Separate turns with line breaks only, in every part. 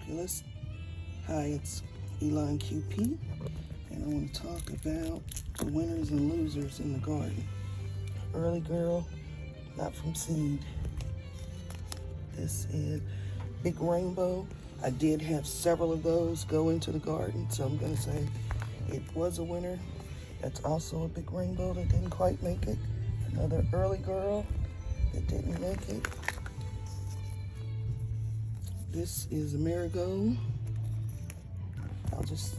Fabulous. Hi, it's Elon QP, and I want to talk about the winners and losers in the garden. Early girl, not from seed. This is Big Rainbow. I did have several of those go into the garden, so I'm going to say it was a winner. That's also a Big Rainbow that didn't quite make it. Another early girl that didn't make it. This is a marigold. I'll just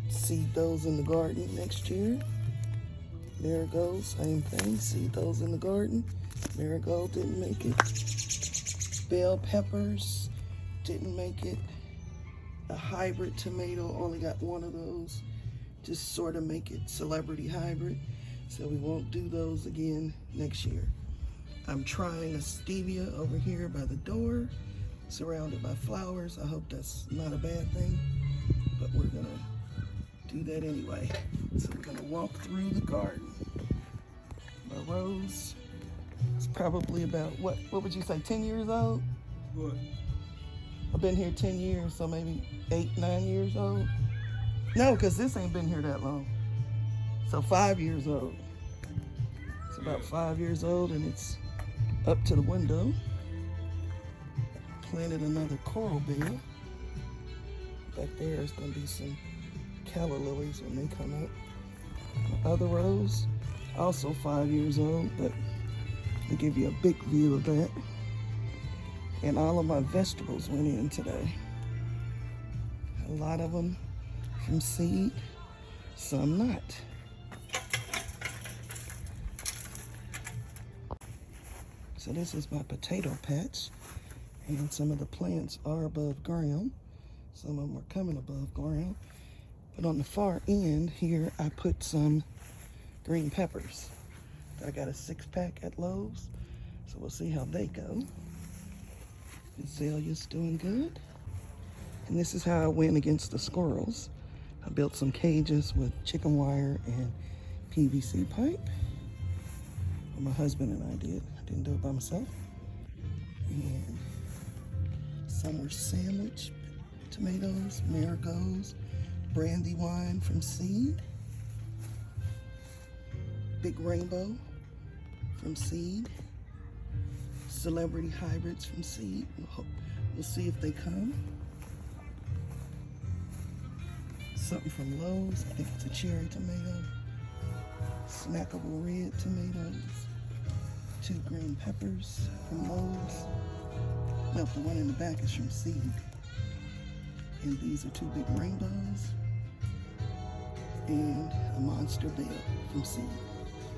seed those in the garden next year. Marigold, same thing, seed those in the garden. Marigold didn't make it. Bell peppers didn't make it. A hybrid tomato, only got one of those. Just sort of make it celebrity hybrid. So we won't do those again next year. I'm trying a stevia over here by the door, surrounded by flowers. I hope that's not a bad thing, but we're gonna do that anyway. So we're gonna walk through the garden. My rose is probably about, what would you say, 10 years old?
What?
I've been here 10 years, so maybe 8, 9 years old. No, because this ain't been here that long. So 5 years old. It's about 5 years old, and it's up to the window. Planted another coral bell. Back there is going to be some calla lilies when they come up. My other rose, also 5 years old, but I'll give you a big view of that. And all of my vegetables went in today. A lot of them from seed, some not. So this is my potato patch, and some of the plants are above ground. Some of them are coming above ground. But on the far end here, I put some green peppers. I got a 6-pack at Lowe's, so we'll see how they go. Azalea's doing good. And this is how I went against the squirrels. I built some cages with chicken wire and PVC pipe. Well, my husband and I did. I didn't do it by myself. And some were sandwich tomatoes, marigolds, Brandywine from seed, Big Rainbow from seed, celebrity hybrids from seed. We'll see if they come. Something from Lowe's, I think it's a cherry tomato, snackable red tomatoes, 2 green peppers from Lowe's. No, the one in the back is from seed. And these are 2 Big Rainbows and a monster bell from seed.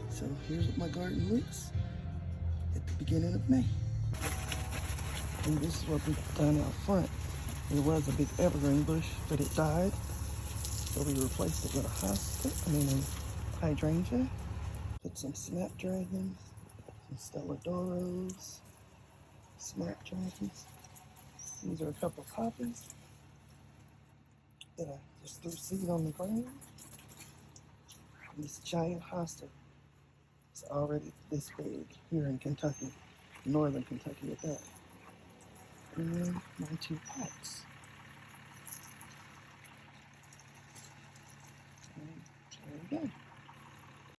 So here's what my garden looks at the beginning of May. And this is what we've done out front. There was a big evergreen bush, but it died. So we replaced it with a hydrangea. Put some snapdragons, some Stelladoros, snapdragons. These are a couple poppies that I just threw seed on the ground. And this giant hosta is already this big here in Kentucky, northern Kentucky at that. And then my 2 pots. And there we go.